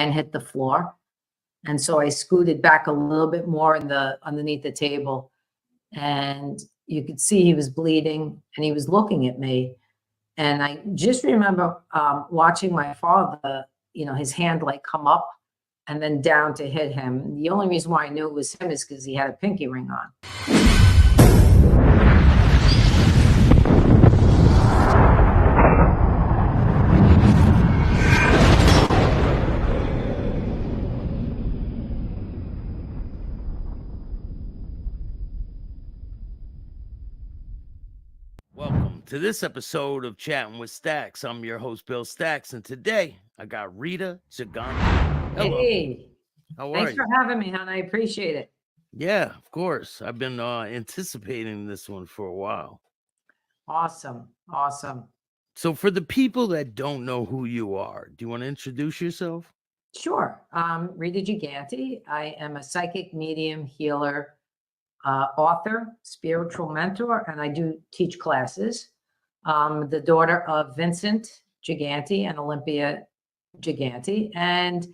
and hit the floor. And so I scooted back a little bit more underneath the table, and you could see he was bleeding and he was looking at me. And I just remember watching my father, his hand like come up and then down to hit him. The only reason why I knew it was him is because he had a pinky ring on. Welcome to this episode of Chatting with Stacks. I'm your host, Bill Stacks, and today I got Rita Gigante. Hello. Hey, how are thanks you? for having me, hon. I appreciate it. Yeah, of course. I've been anticipating this one for a while. Awesome. So for the people that don't know who you are, do you want to introduce yourself? Sure. Rita Gigante. I am a psychic medium, healer, author, spiritual mentor, and I do teach classes. The daughter of Vincent Gigante and Olympia Gigante. And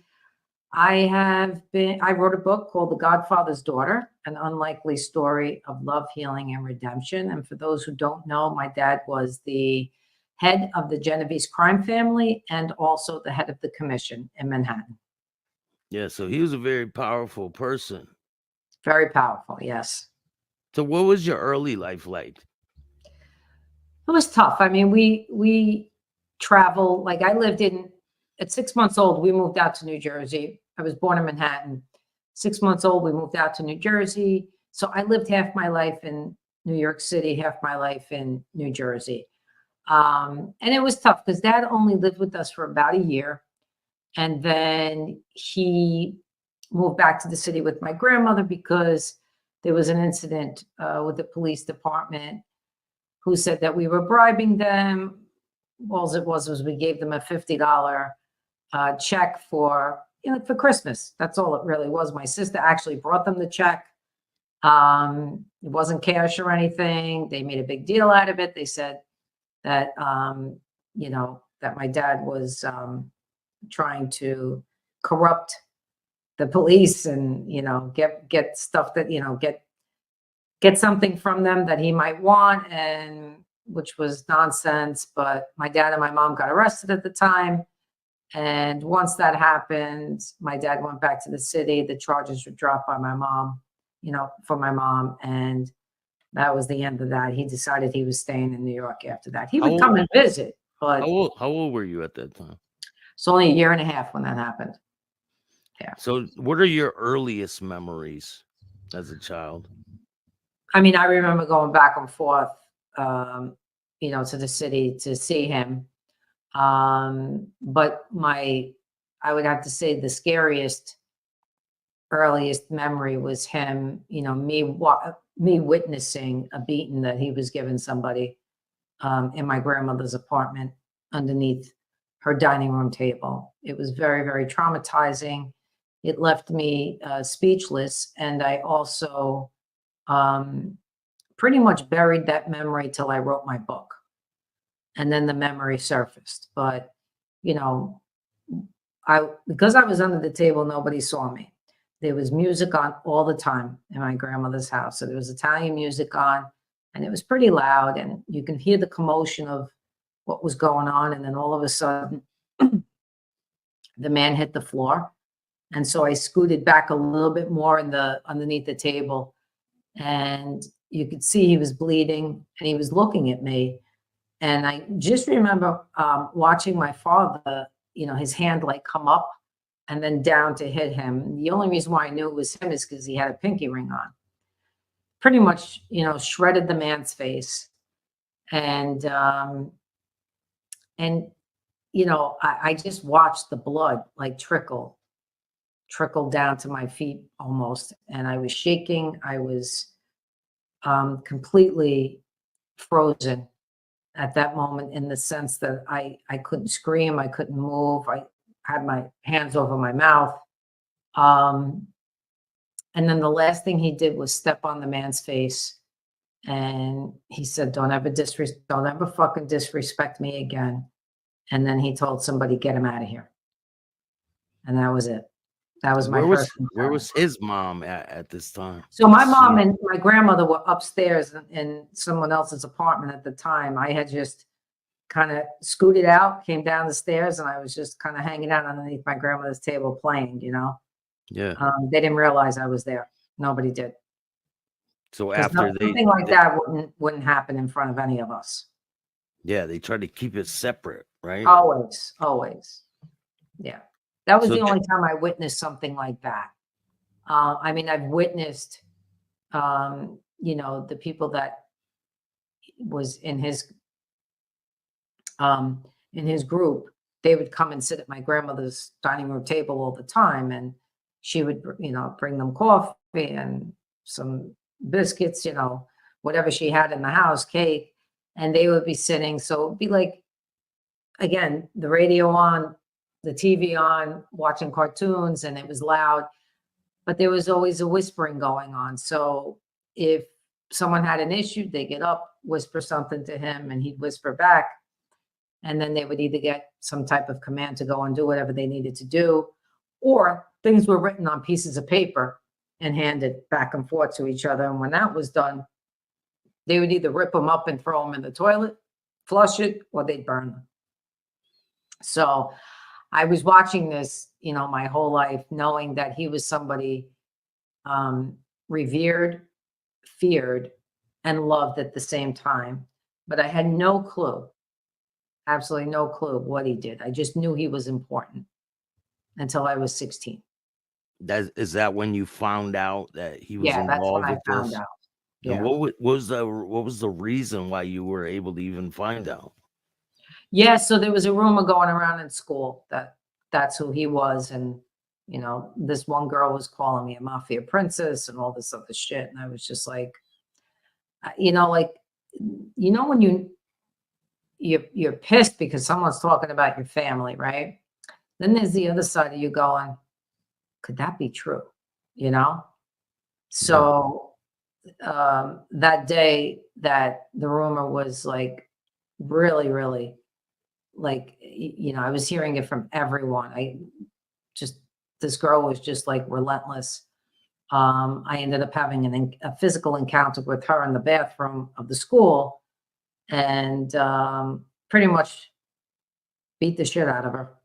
I wrote a book called The Godfather's Daughter, an unlikely story of love, healing, and redemption. And for those who don't know, my dad was the head of the Genovese crime family and also the head of the commission in Manhattan. Yeah, so he was a very powerful person. Very powerful, yes. So what was your early life like? It was tough. I mean, we travel, like at 6 months old, we moved out to New Jersey. I was born in Manhattan. 6 months old, we moved out to New Jersey. So I lived half my life in New York City, half my life in New Jersey. And it was tough because Dad only lived with us for about a year. And then he moved back to the city with my grandmother because there was an incident with the police department who said that we were bribing them. All it was we gave them a $50 check for Christmas. That's all it really was. My sister actually brought them the check. It wasn't cash or anything. They made a big deal out of it. They said that, that my dad was trying to corrupt the police and, get stuff that, get something from them that he might want, and which was nonsense. But my dad and my mom got arrested at the time. And once that happened, my dad went back to the city. The charges were dropped by my mom, for my mom. And that was the end of that. He decided he was staying in New York after that. He would come and visit. But how old were you at that time? It's only a year and a half when that happened. Yeah. So what are your earliest memories as a child? I mean, I remember going back and forth, to the city to see him. But I would have to say the scariest, earliest memory was him, me witnessing a beating that he was giving somebody in my grandmother's apartment underneath her dining room table. It was very, very traumatizing. It left me speechless. And I also pretty much buried that memory till I wrote my book. And then the memory surfaced. But, because I was under the table, nobody saw me. There was music on all the time in my grandmother's house. So there was Italian music on, and it was pretty loud. And you can hear the commotion of what was going on. And then all of a sudden, the man hit the floor. And so I scooted back a little bit more underneath the table. And you could see he was bleeding and he was looking at me. And I just remember watching my father, his hand like come up and then down to hit him. The only reason why I knew it was him is because he had a pinky ring on. Pretty much, shredded the man's face. And I just watched the blood like trickle down to my feet almost. And I was shaking. I was completely frozen at that moment, in the sense that I couldn't scream, I couldn't move, I had my hands over my mouth. And then the last thing he did was step on the man's face, and he said, don't ever fucking disrespect me again. And then he told somebody, get him out of here. And that was it. That was my Where first where encounter. was his mom at this time? So my She- mom and my grandmother were upstairs in someone else's apartment at the time. I had just kind of scooted out, came down the stairs, and I was just kind of hanging out underneath my grandmother's table playing, Yeah. They didn't realize I was there. Nobody did. So Because after something like that wouldn't happen in front of any of us. they tried to keep it separate, right? Always, always. Yeah. That was So the only time I witnessed something like that. I mean, I've witnessed, the people that was in his group, they would come and sit at my grandmother's dining room table all the time, and she would, bring them coffee and some biscuits, whatever she had in the house, cake, and they would be sitting. So it'd be like, again, the radio on, the TV on, watching cartoons, and it was loud, but there was always a whispering going on. So if someone had an issue, they get up, whisper something to him, and he'd whisper back. And then they would either get some type of command to go and do whatever they needed to do, or things were written on pieces of paper and handed back and forth to each other. And when that was done, they would either rip them up and throw them in the toilet, flush it, or they'd burn them. So I was watching this, my whole life, knowing that he was somebody revered, feared, and loved at the same time. But I had no clue, absolutely no clue what he did. I just knew he was important until I was 16. Is that when you found out that he was Yeah, that's when involved I with found this? out. And Yeah. what was the reason why you were able to even find out? Yeah, so there was a rumor going around in school that that's who he was. And, this one girl was calling me a Mafia princess and all this other shit. And I was just like, like, when you're pissed because someone's talking about your family, right? Then there's the other side of you going, could that be true? So that day that the rumor was like really, really like, I was hearing it from everyone. This girl was just like relentless. I ended up having a physical encounter with her in the bathroom of the school, and pretty much beat the shit out of her.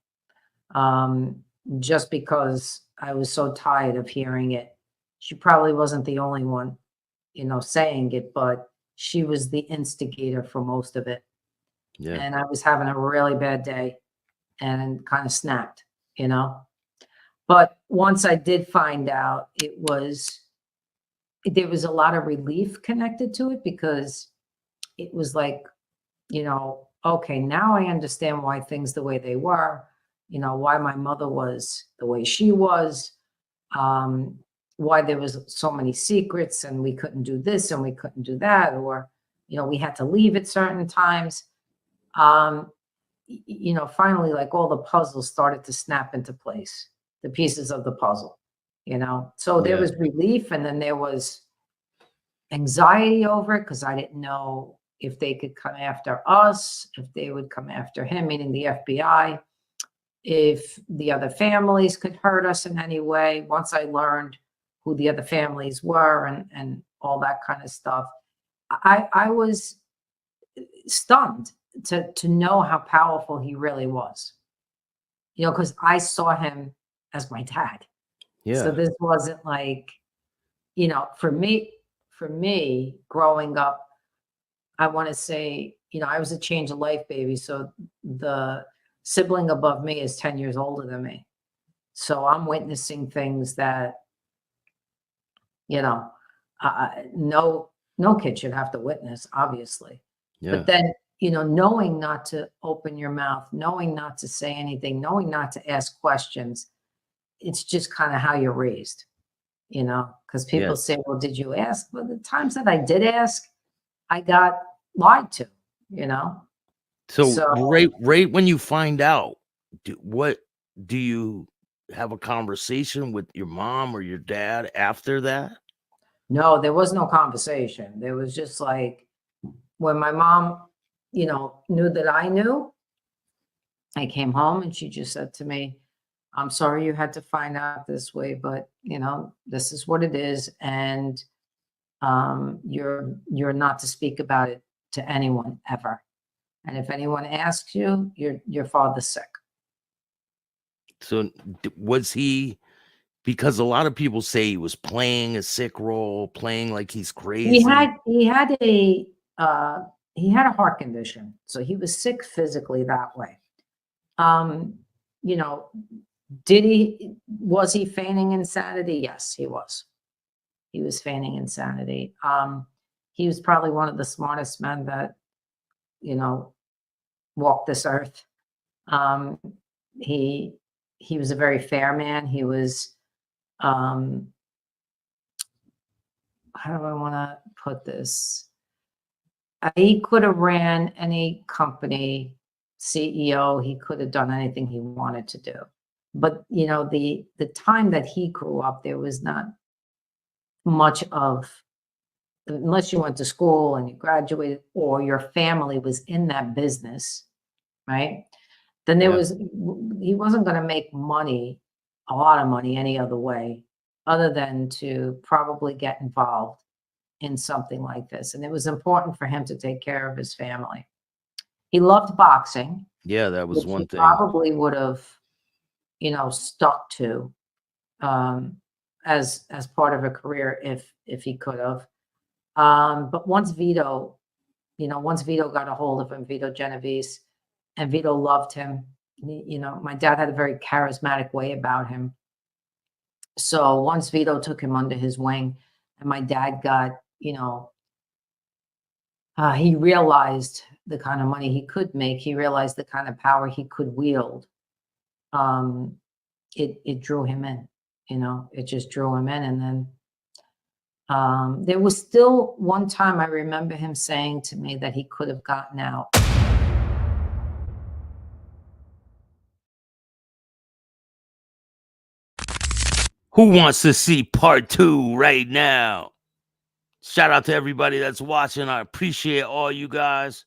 Just because I was so tired of hearing it. She probably wasn't the only one, saying it, but she was the instigator for most of it. Yeah. And I was having a really bad day and kind of snapped, But once I did find out, there was a lot of relief connected to it, because it was like, okay, now I understand why things the way they were, why my mother was the way she was, why there was so many secrets and we couldn't do this and we couldn't do that, or, we had to leave at certain times. Finally, like all the puzzles started to snap into place, the pieces of the puzzle, So there Yeah. was relief, and then there was anxiety over it, because I didn't know if they could come after us, if they would come after him, meaning the FBI, if the other families could hurt us in any way. Once I learned who the other families were and all that kind of stuff, I was stunned to know how powerful he really was, because I saw him as my dad. Yeah. So this wasn't like, for me growing up, I want to say, I was a change of life baby. So the sibling above me is 10 years older than me. So I'm witnessing things that, no kid should have to witness, obviously. Yeah. But then, knowing not to open your mouth, knowing not to say anything, knowing not to ask questions, it's just kind of how you're raised, because people Yeah. say, well, did you ask? Well, the times that I did ask, I got lied to, So So right when you find out, what do you have a conversation with your mom or your dad after that? no, there was no conversation. There was just like, when my mom, knew that I knew, I came home and she just said to me, I'm sorry you had to find out this way, but this is what it is, and you're not to speak about it to anyone ever. And if anyone asks you, your father's sick. So was he, because a lot of people say he was playing a sick role, playing like he's crazy. He had a heart condition, so he was sick physically that way. You know, was he feigning insanity? Yes, he was. He was feigning insanity. He was probably one of the smartest men that, walked this earth. Um, he he was a very fair man. He was, um, how do I want to put this? He could have ran any company, CEO. He could have done anything he wanted to do. But the time that he grew up, there was not much of, unless you went to school and you graduated or your family was in that business, right? Then Yeah. he wasn't going to make money, a lot of money, any other way other than to probably get involved in something like this. And it was important for him to take care of his family. He loved boxing. Yeah, that was Which one he thing. probably would have, stuck to, as part of a career if he could have. But once Vito got a hold of him, Vito Genovese, and Vito loved him. My dad had a very charismatic way about him. So once Vito took him under his wing, and my dad got, he realized the kind of money he could make. He realized the kind of power he could wield. It drew him in. It just drew him in, and then there was still one time I remember him saying to me that he could have gotten out. Who wants to see part 2 right now? Shout out to everybody that's watching. I appreciate all you guys.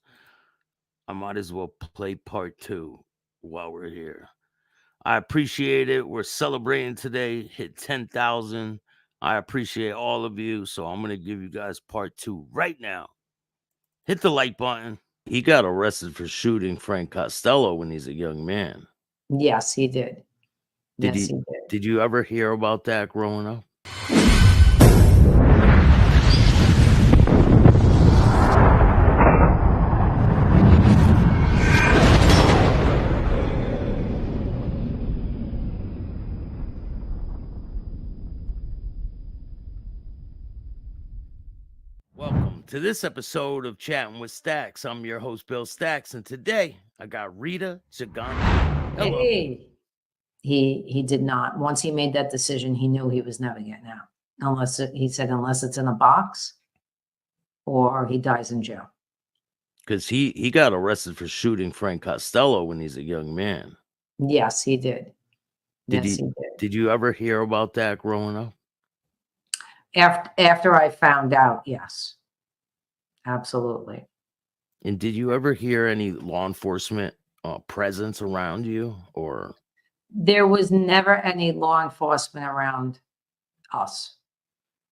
I might as well play part 2 while we're here. I appreciate it. We're celebrating today. Hit 10,000. I appreciate all of you. So I'm going to give you guys part 2 right now. Hit the like button. He got arrested for shooting Frank Costello when he's a young man. Yes, he did. Did Yes, he he did. Did you ever hear about that growing up? Welcome to this episode of Chatting with Stacks. I'm your host, Bill Stacks, and today I got Rita Gigante. Hello. Hey, he did not. Once he made that decision, he knew he was never getting out, unless it's in a box or he dies in jail. Because he got arrested for shooting Frank Costello when he's a young man. Yes, he did. He did. Did you ever hear about that growing up? After I found out, yes, absolutely. And did you ever hear any law enforcement presence around you, or? There was never any law enforcement around us.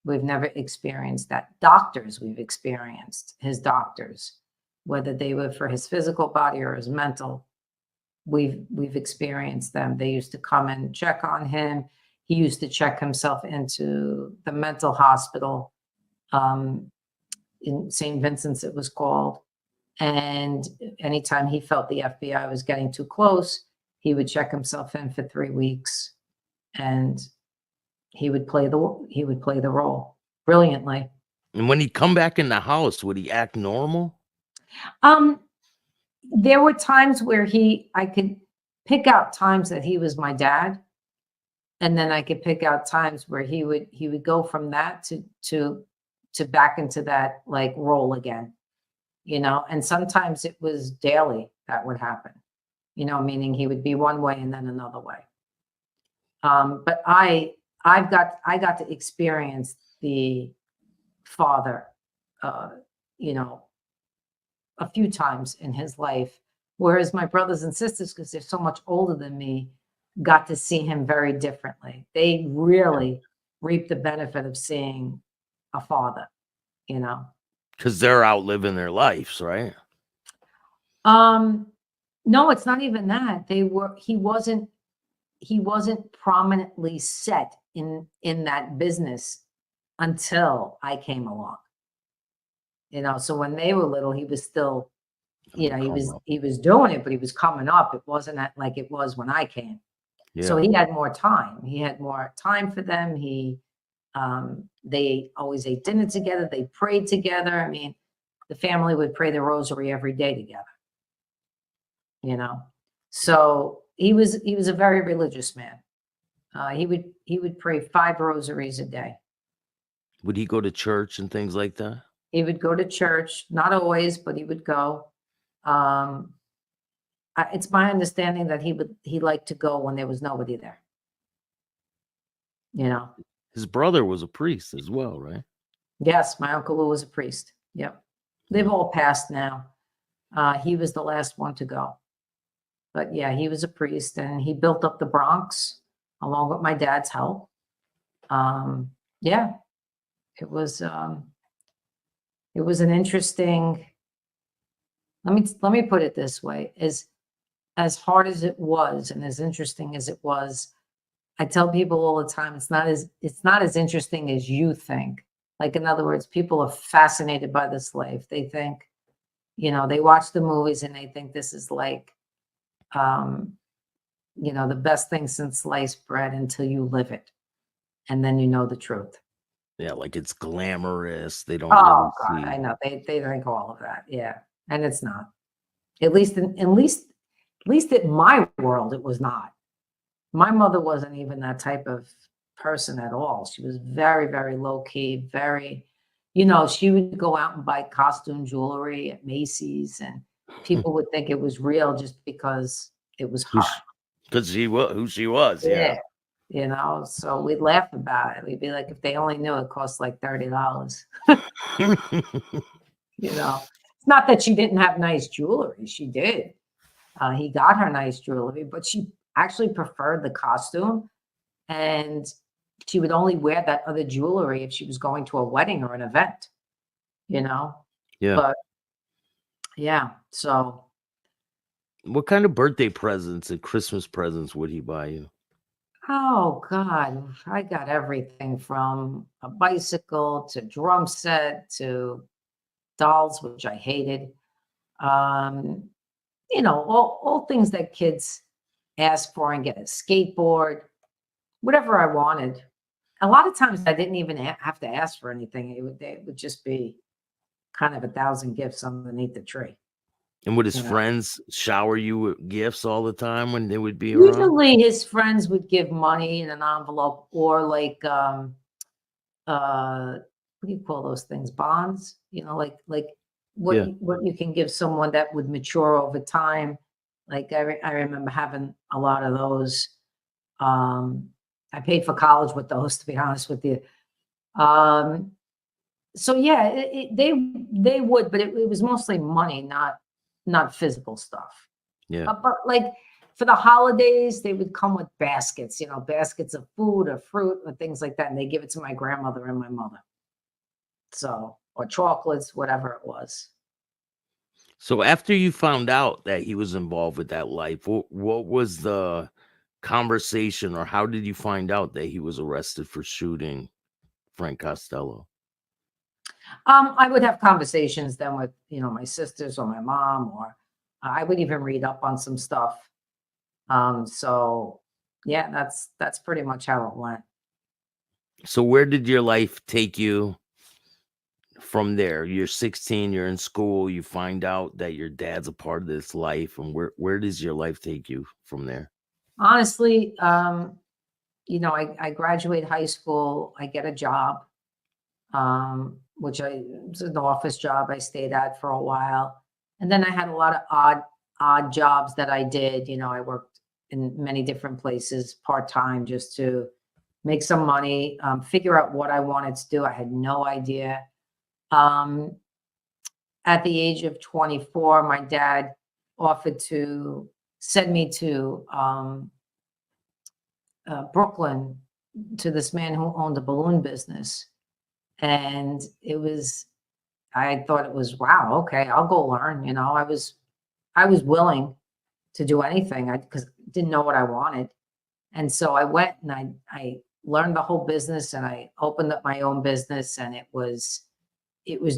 We've never experienced that. Doctors, we've experienced his doctors, whether they were for his physical body or his mental. We've experienced them. They used to come and check on him. He used to check himself into the mental hospital, in St. Vincent's, it was called. And anytime he felt the FBI was getting too close, he would check himself in for 3 weeks, and he would play the role brilliantly. And when he'd come back in the house, would he act normal? There were times where I could pick out times that he was my dad, and then I could pick out times where he would go from that to back into that like role again, and sometimes it was daily that would happen, meaning he would be one way and then another way. But I got to experience the father, a few times in his life, whereas my brothers and sisters, because they're so much older than me, got to see him very differently. They really reaped the benefit of seeing a father, you know. Because they're out living their lives, right? No, it's not even that. He wasn't prominently set in that business until I came along. You know, so when they were little, he was still, you know, he was doing it, but he was coming up. It wasn't like it was when I came. So Yeah. he had more time. He had more time for them. They always ate dinner together. They prayed together. I mean, the family would pray the rosary every day together, you know. So he was a very religious man. He would pray 5 rosaries a day. Would he go to church and things like that? He would go to church, not always, but he would go. It's my understanding that he liked to go when there was nobody there. You know. His brother was a priest as well, right? Yes, my Uncle Lou was a priest. Yep. They've all passed now. He was the last one to go. But yeah, he was a priest, and he built up the Bronx along with my dad's help. Yeah, it was an interesting. Let me put it this way: as hard as it was, and as interesting as it was, I tell people all the time, it's not as interesting as you think. Like, in other words, people are fascinated by the slave. They think, you know, they watch the movies and they think this is like, you know, the best thing since sliced bread until you live it. And then you know the truth. Yeah, like it's glamorous. They don't Oh really God, I see. know. They think all of that. Yeah. And it's not. At least at least in my world, it was not. My mother wasn't even that type of person at all. She was very, very low key, very, you know, she would go out and buy costume jewelry at Macy's, and people would think it was real just because it was her. Because she was who she was, yeah. Yeah. You know, so we'd laugh about it. We'd be like, if they only knew it cost like $30. You know, it's not that she didn't have nice jewelry. She did. He got her nice jewelry, but she actually preferred the costume, and she would only wear that other jewelry if she was going to a wedding or an event, you know? Yeah. But yeah, so What kind of birthday presents and Christmas presents would he buy you? oh God, I got everything from a bicycle to drum set to dolls, which I hated. Um, you know, all things that kids ask for, and get a skateboard, whatever I wanted. A lot of times I didn't even have to ask for anything. It would just be kind of 1,000 gifts underneath the tree, And would his you know. friends shower you with gifts all the time when they would be around? Usually his friends would give money in an envelope, or like what do you call those things? Bonds, you know, like Yeah. what you can give someone that would mature over time. Like I remember having a lot of those. Um, I paid for college with those, to be honest with you. Um, so yeah, they would, but it was mostly money, not physical stuff. Yeah. But like for the holidays, they would come with baskets, you know, baskets of food or fruit or things like that, and they give it to my grandmother and my mother. So, or chocolates, whatever it was. So after you found out that he was involved with that life, what was the conversation, or how did you find out that he was arrested for shooting Frank Costello? I would have conversations then with, you know, my sisters or my mom, or I would even read up on some stuff. So yeah, that's pretty much how it went. So where did your life take you from there? You're 16, you're in school, you find out that your dad's a part of this life, and where does your life take you from there? Honestly, you know, I graduate high school, I get a job, which it was an office job I stayed at for a while. And then I had a lot of odd jobs that I did. You know, I worked in many different places part-time just to make some money, figure out what I wanted to do. I had no idea. Um, at the age of 24, my dad offered to send me to Brooklyn to this man who owned a balloon business. And I thought it was, wow, okay, I'll go learn. I was willing to do anything because I didn't know what I wanted. And so I went and I learned the whole business, and I opened up my own business, and it was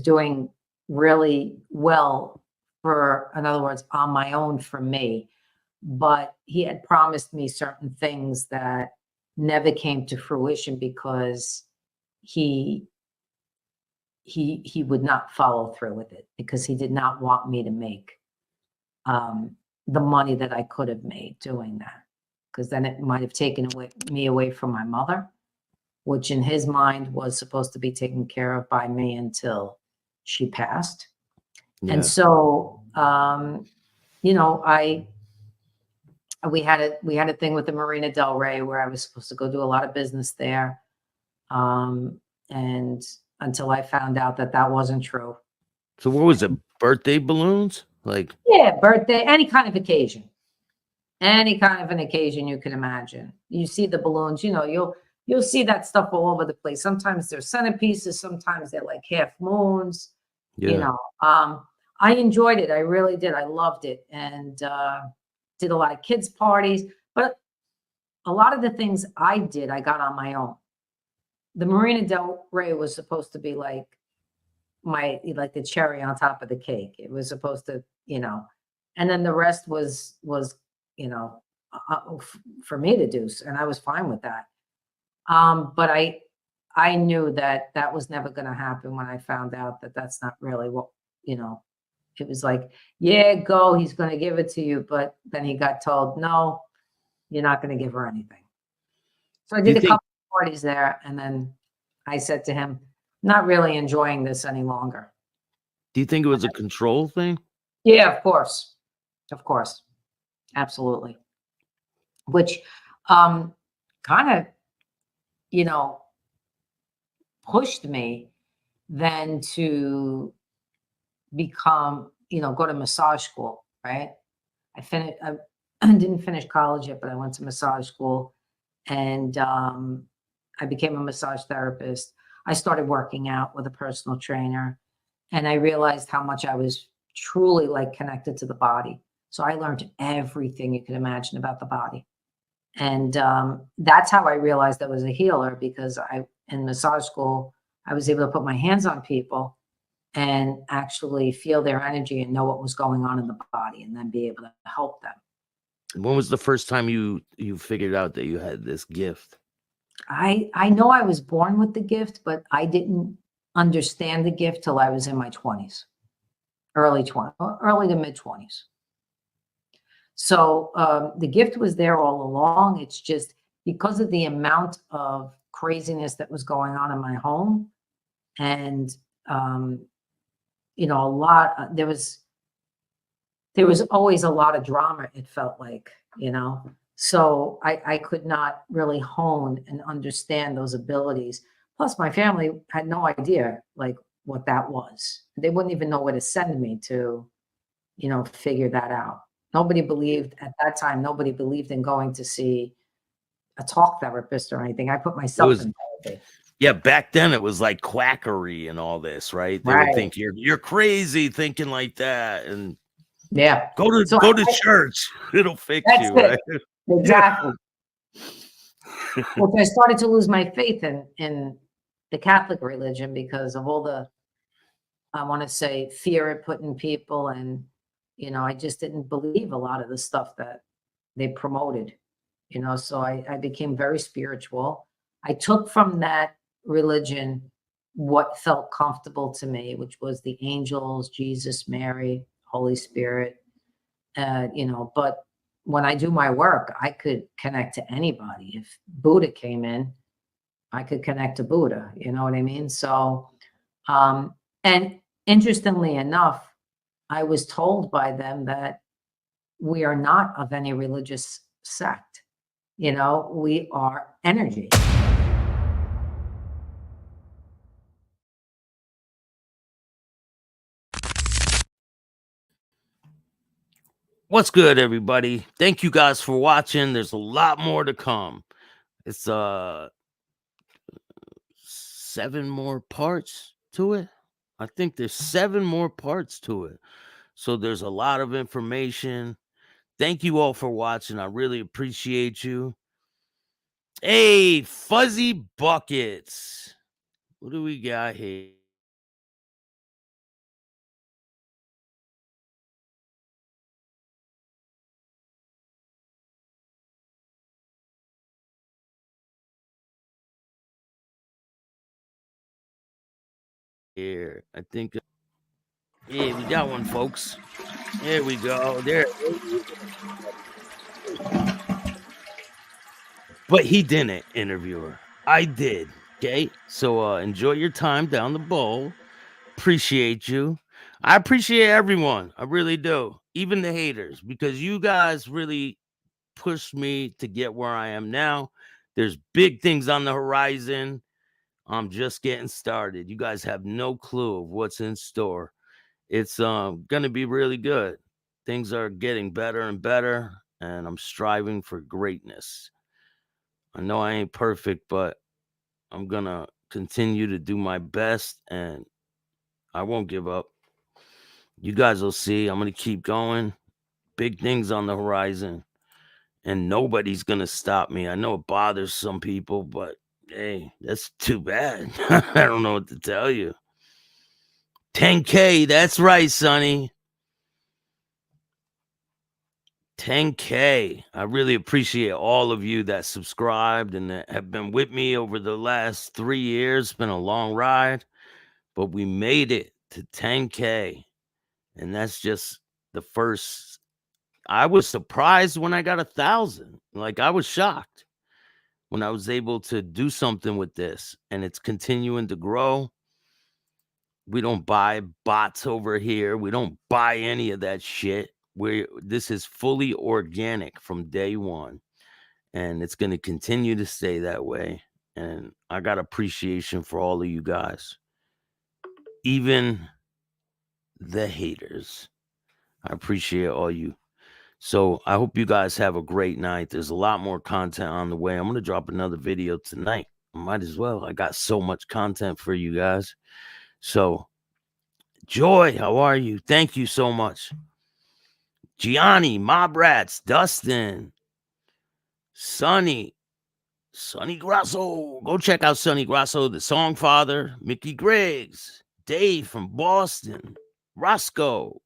doing really well, in other words, on my own for me. But he had promised me certain things that never came to fruition because he would not follow through with it, because he did not want me to make the money that I could have made doing that, because then it might have taken me away from my mother, which in his mind was supposed to be taken care of by me until she passed. Yeah. And so, we had a thing with the Marina Del Rey where I was supposed to go do a lot of business there. And until I found out that wasn't true. So what was it? Birthday balloons? Yeah, birthday, any kind of occasion. Any kind of an occasion you can imagine. You see the balloons, you'll see that stuff all over the place. Sometimes they're centerpieces, sometimes they're like half moons. Yeah. I enjoyed it. I really did. I loved it, and did a lot of kids' parties. But a lot of the things I did, I got on my own. The Marina Del Rey was supposed to be like the cherry on top of the cake. It was supposed to, and then the rest was for me to do, and I was fine with that. But I knew that was never going to happen when I found out that that's not really what, it was like, yeah, go, he's going to give it to you. But then he got told, no, you're not going to give her anything. So I did a couple of parties there, and then I said to him, not really enjoying this any longer. Do you think it was a control thing? Yeah, of course. Of course. Absolutely. Which kind of, pushed me then to become, go to massage school, right? I didn't finish college yet, but I went to massage school, and I became a massage therapist. I started working out with a personal trainer, and I realized how much I was truly connected to the body. So I learned everything you could imagine about the body. And that's how I realized I was a healer, because in massage school, I was able to put my hands on people and actually feel their energy and know what was going on in the body, and then be able to help them. When was the first time you figured out that you had this gift? I know I was born with the gift, but I didn't understand the gift till I was in my 20s, early to mid 20s. So the gift was there all along. It's just because of the amount of craziness that was going on in my home, and a lot. There was always a lot of drama. It felt like, So I could not really hone and understand those abilities. Plus, my family had no idea what that was. They wouldn't even know where to send me to, figure that out. Nobody believed at that time. Nobody believed in going to see a talk therapist or anything. I put myself in therapy. Yeah, back then it was like quackery and all this, right? They would think you're crazy thinking like that, and yeah, go to church. It'll fix you, right? Exactly. Well, I started to lose my faith in the Catholic religion because of all the, I want to say, fear it put in people, and I just didn't believe a lot of the stuff that they promoted. So I became very spiritual. I took from that religion what felt comfortable to me, which was the angels, Jesus, Mary, Holy Spirit. But when I do my work, I could connect to anybody. If Buddha came in, I could connect to Buddha. You know what I mean? So, and interestingly enough, I was told by them that we are not of any religious sect. We are energy. What's good, everybody? Thank you guys for watching. There's a lot more to come. It's 7 more parts to it. I think there's 7 more parts to it. So there's a lot of information. Thank you all for watching. I really appreciate you. Hey, Fuzzy Buckets. What do we got here? Here, I think. Yeah, we got one, folks. There we go. There. But he didn't interview her. I did. Okay. So enjoy your time down the bowl. Appreciate you. I appreciate everyone. I really do. Even the haters, because you guys really pushed me to get where I am now. There's big things on the horizon. I'm just getting started. You guys have no clue of what's in store. It's gonna be really good. Things are getting better and better, and I'm striving for greatness. I know I ain't perfect, but I'm gonna continue to do my best, and I won't give up. You guys will see. I'm gonna keep going. Big things on the horizon, and nobody's gonna stop me. I know it bothers some people, but hey, that's too bad. I don't know what to tell you. 10K, that's right, Sonny. 10K. I really appreciate all of you that subscribed and that have been with me over the last 3 years. It's been a long ride, but we made it to 10K. And that's just the first. I was surprised when I got 1,000. Like, I was shocked when I was able to do something with this, and it's continuing to grow. We don't buy bots over here. We don't buy any of that shit. This is fully organic from day one, and it's going to continue to stay that way. And I got appreciation for all of you guys, even the haters. I appreciate all you. So I hope you guys have a great night. There's a lot more content on the way. I'm going to drop another video tonight. Might as well. I got so much content for you guys. So, Joy, how are you? Thank you so much. Gianni, Mob Rats, Dustin, Sonny Grasso. Go check out Sonny Grasso, the Song Father, Mickey Griggs, Dave from Boston, Roscoe.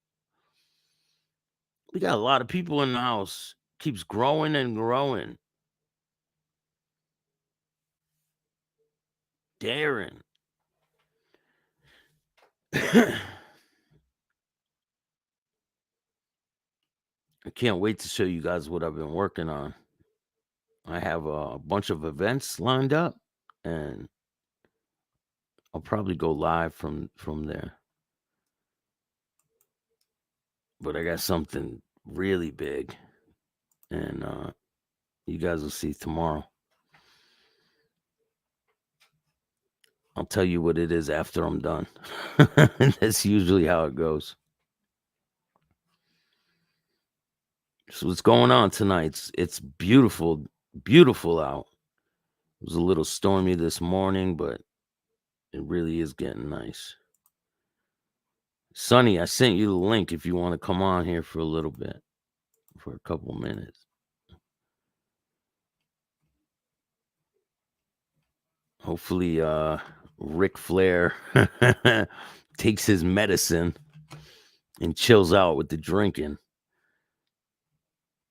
We got a lot of people in the house. Keeps growing and growing. Darren. I can't wait to show you guys what I've been working on. I have a bunch of events lined up, and I'll probably go live from there. But I got something really big, and you guys will see tomorrow. I'll tell you what it is after I'm done. That's usually how it goes. So what's going on tonight? It's beautiful, beautiful out. It was a little stormy this morning, but it really is getting nice. Sonny, I sent you the link if you want to come on here for a little bit, for a couple minutes. Hopefully, Ric Flair takes his medicine and chills out with the drinking.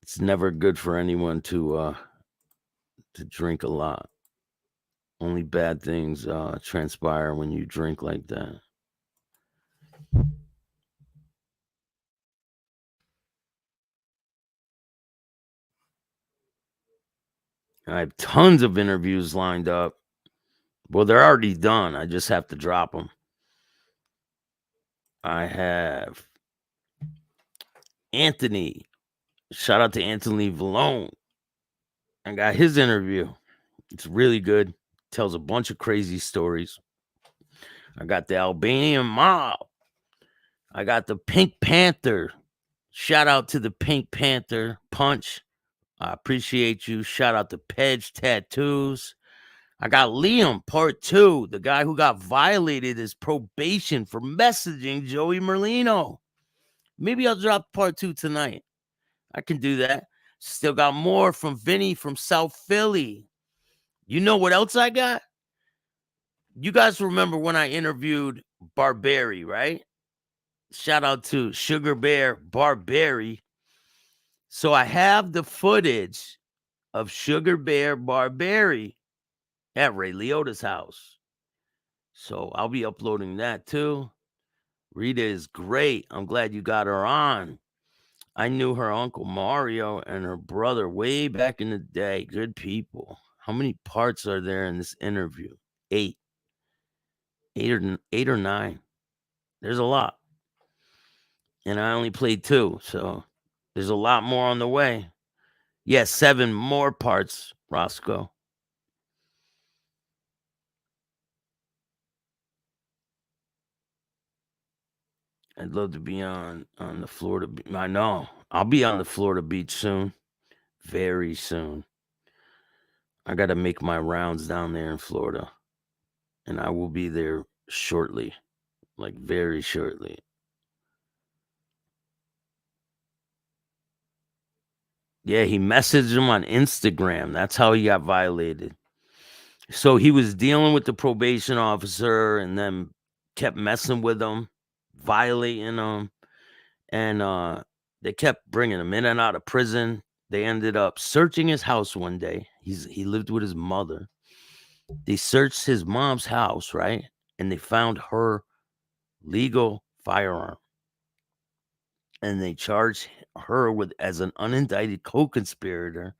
It's never good for anyone to drink a lot. Only bad things transpire when you drink like that. I have tons of interviews lined up. Well, they're already done. I just have to drop them. I have Anthony. Shout out to Anthony Vallone. I got his interview. It's really good. Tells a bunch of crazy stories. I got the Albanian mob. I got the Pink Panther. Shout out to the Pink Panther Punch. I appreciate you. Shout out to Pedge Tattoos. I got Liam, part 2, the guy who got violated his probation for messaging Joey Merlino. Maybe I'll drop part 2 tonight. I can do that. Still got more from Vinny from South Philly. You know what else I got? You guys remember when I interviewed Barberi, right? Shout out to Sugar Bear Barberi. So I have the footage of Sugar Bear Barberi at Ray Liotta's house. So I'll be uploading that too. Rita is great. I'm glad you got her on. I knew her uncle Mario and her brother way back in the day. Good people. How many parts are there in this interview? 8. 8 or 9. There's a lot. And I only played 2, so there's a lot more on the way. Yes, 7 more parts, Roscoe. I'd love to be on the Florida. I know. I'll be on the Florida beach soon. Very soon. I got to make my rounds down there in Florida. And I will be there shortly. Like very shortly. Yeah, he messaged him on Instagram. That's how he got violated. So he was dealing with the probation officer and then kept messing with him, violating him. And they kept bringing him in and out of prison. They ended up searching his house one day. He lived with his mother. They searched his mom's house, right? And they found her legal firearm. And they charged her with as an unindicted co-conspirator,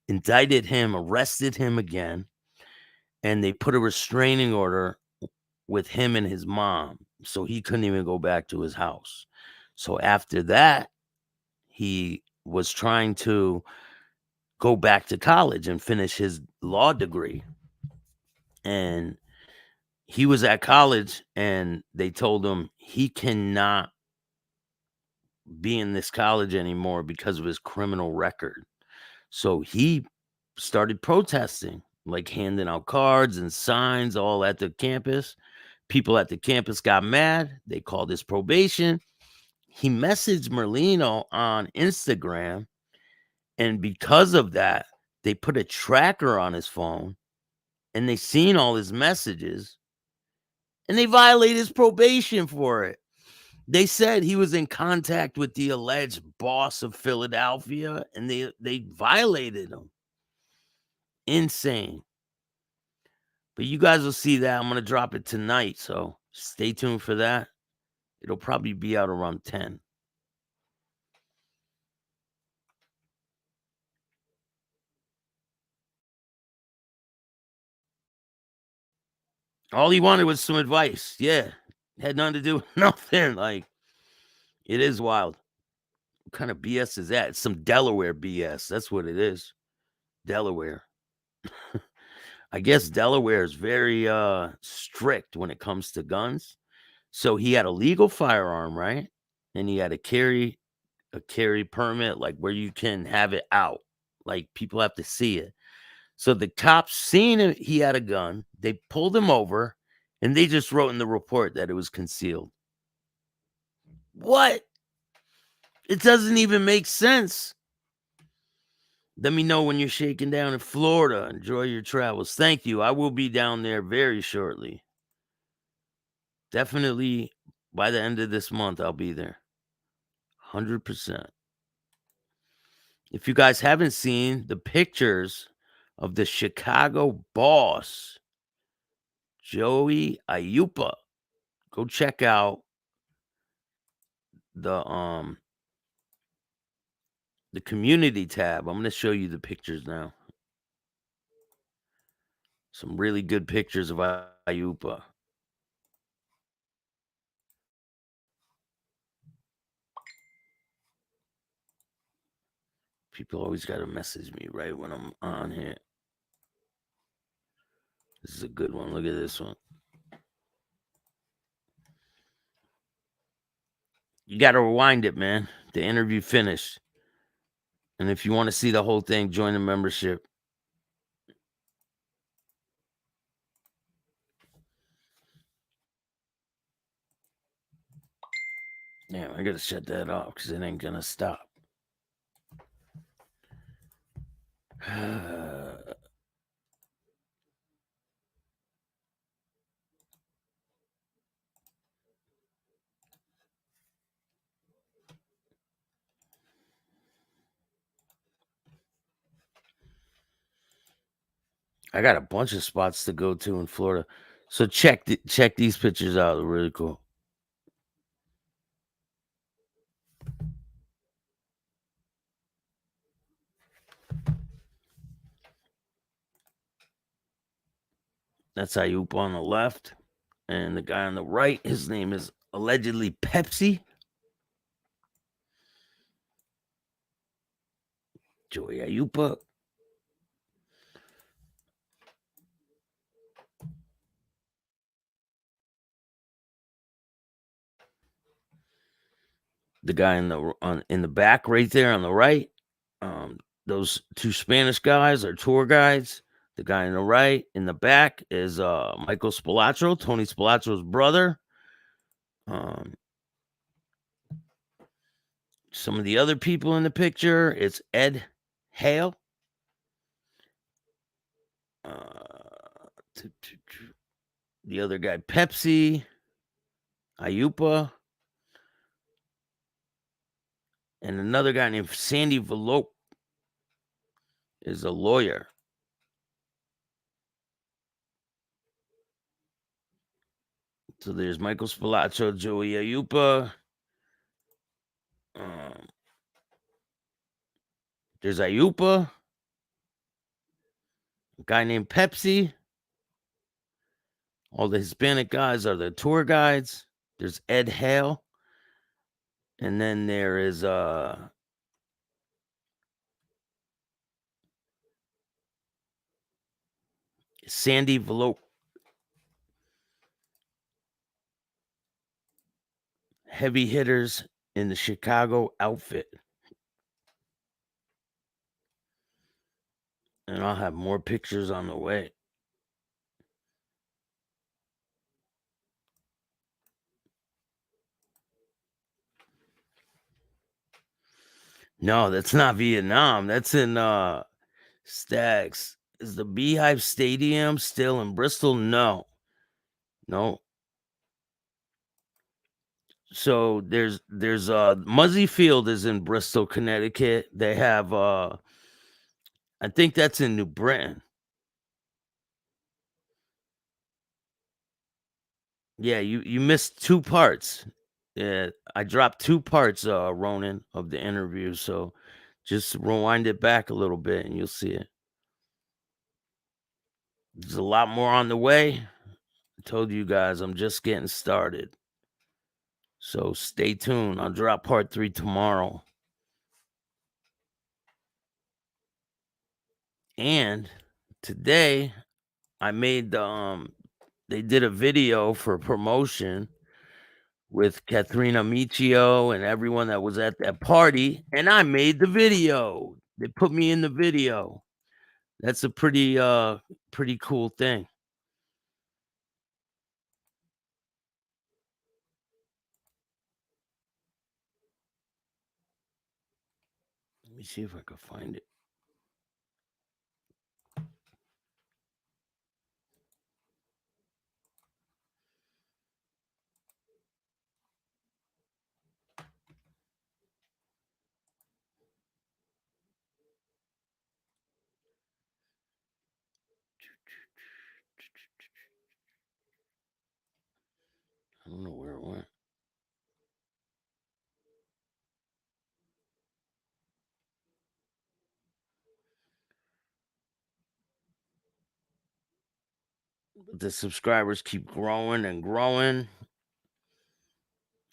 indicted him, arrested him again, and they put a restraining order with him and his mom. So he couldn't even go back to his house. So after that, he was trying to go back to college and finish his law degree. And he was at college and they told him he cannot be in this college anymore because of his criminal record. So he started protesting, like handing out cards and signs all at the campus. People at the campus got mad. They called his probation. He messaged Merlino on Instagram. And because of that, they put a tracker on his phone and they seen all his messages and they violated his probation for it. They said he was in contact with the alleged boss of Philadelphia and they violated him. Insane. But you guys will see that. I'm going to drop it tonight. So stay tuned for that. It'll probably be out around 10. All he wanted was some advice. Yeah. Had nothing to do with nothing. Like, it is wild. What kind of BS is that? It's some Delaware BS. That's what it is. Delaware. I guess Delaware is very strict when it comes to guns. So he had a legal firearm, right? And he had a carry permit, like where you can have it out. Like people have to see it. So the cops seen it, he had a gun. They pulled him over and they just wrote in the report that it was concealed. What? It doesn't even make sense. Let me know when you're shaking down in Florida. Enjoy your travels. Thank you. I will be down there very shortly. Definitely by the end of this month, I'll be there. 100%. If you guys haven't seen the pictures of the Chicago boss, Joey Ayupa, go check out the community tab. I'm going to show you the pictures now. Some really good pictures of Ayupa. People always got to message me right when I'm on here. This is a good one. Look at this one. You got to rewind it, man. The interview finished. And if you want to see the whole thing, join the membership. Damn, I gotta shut that off because it ain't gonna stop. I got a bunch of spots to go to in Florida. So check these pictures out. They're really cool. That's Ayup on the left. And the guy on the right, his name is allegedly Pepsi. Joey Ayupa. The guy in the back right there on the right. Those two Spanish guys are tour guides. The guy in the right in the back is Michael Spilotro, Tony Spilotro's brother. Some of the other people in the picture, it's Ed Hale. The other guy, Pepsi, Ayupa, and another guy named Sandy Velope is a lawyer. So there's Michael Spilotro, Joey Ayupa. There's Ayupa, a guy named Pepsi. All the Hispanic guys are the tour guides. There's Ed Hale. And then there is Sandy Velope. Heavy hitters in the Chicago outfit. And I'll have more pictures on the way. No, that's not Vietnam. That's in Stags. Is the Beehive Stadium still in Bristol? No. So there's Muzzy Field is in Bristol, Connecticut. They have I think that's in New Britain. Yeah, you missed two parts. Yeah, I dropped two parts, Ronan, of the interview. So just rewind it back a little bit and you'll see it. There's a lot more on the way. I told you guys I'm just getting started. So stay tuned. I'll drop part 3 tomorrow. And today I made they did a video for promotion with Katharina Michio and everyone that was at that party, and I made the video. They put me in the video. That's a pretty cool thing. Let me see if I can find it. I don't know where it went. But the subscribers keep growing and growing.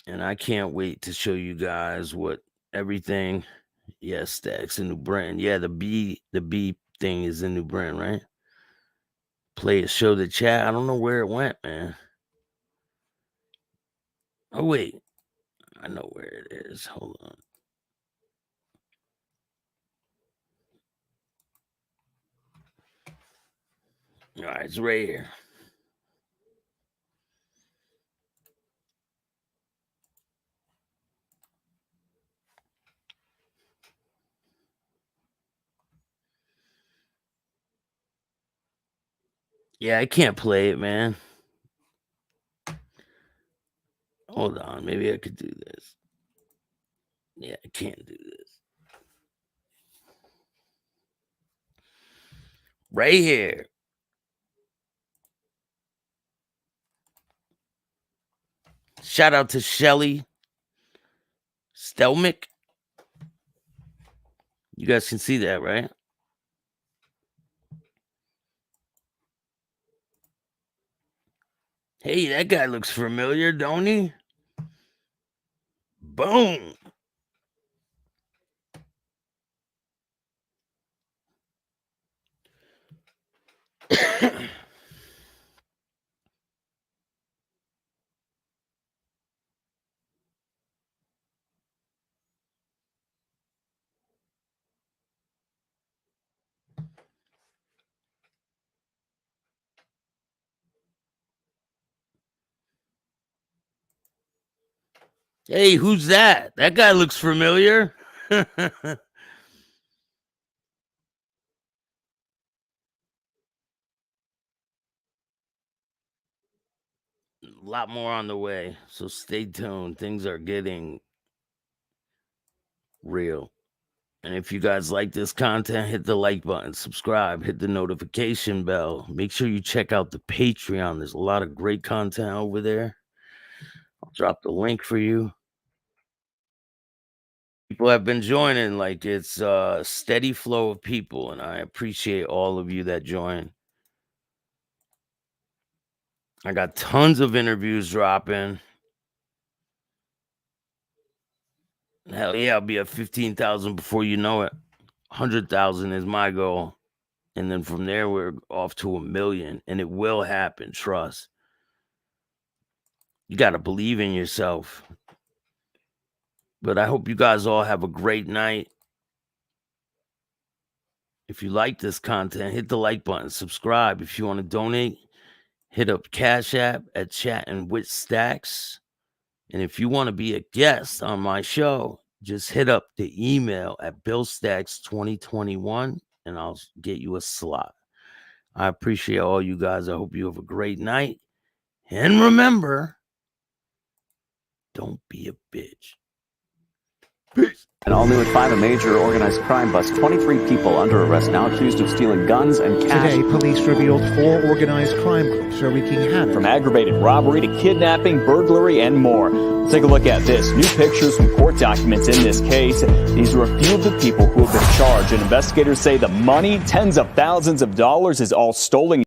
And I can't wait to show you guys what everything. Yes, Stacks in New Britain. Yeah, the B thing is in New Britain, right? Play it, show the chat. I don't know where it went, man. Oh, wait. I know where it is. Hold on. All right, it's right here. Yeah, I can't play it, man. Hold on, maybe I could do this. Yeah, I can't do this. Right here. Shout out to Shelly Stelmick. You guys can see that, right? Hey, that guy looks familiar, don't he? Boom. Hey, who's that? That guy looks familiar. A lot more on the way, so stay tuned. Things are getting real. And if you guys like this content, hit the like button, subscribe, hit the notification bell. Make sure you check out the Patreon. There's a lot of great content over there. I'll drop the link for you. People have been joining, like it's a steady flow of people, and I appreciate all of you that join. I got tons of interviews dropping. Hell yeah, I'll be at 15,000 before you know it. 100,000 is my goal. And then from there, we're off to 1 million. And it will happen, trust. You got to believe in yourself. But I hope you guys all have a great night. If you like this content, hit the like button, subscribe. If you want to donate, hit up Cash App at Chatting with Stacks. And if you want to be a guest on my show, just hit up the email at BillStacks2021 and I'll get you a slot. I appreciate all you guys. I hope you have a great night. And remember, don't be a bitch. Peace. And all new at 5, a major organized crime bust. 23 people under arrest now accused of stealing guns and cash. Today, police revealed 4 organized crime groups are wreaking havoc. From aggravated robbery to kidnapping, burglary, and more. Let's take a look at this. New pictures from court documents in this case. These are a few of the people who have been charged. And investigators say the money, tens of thousands of dollars, is all stolen.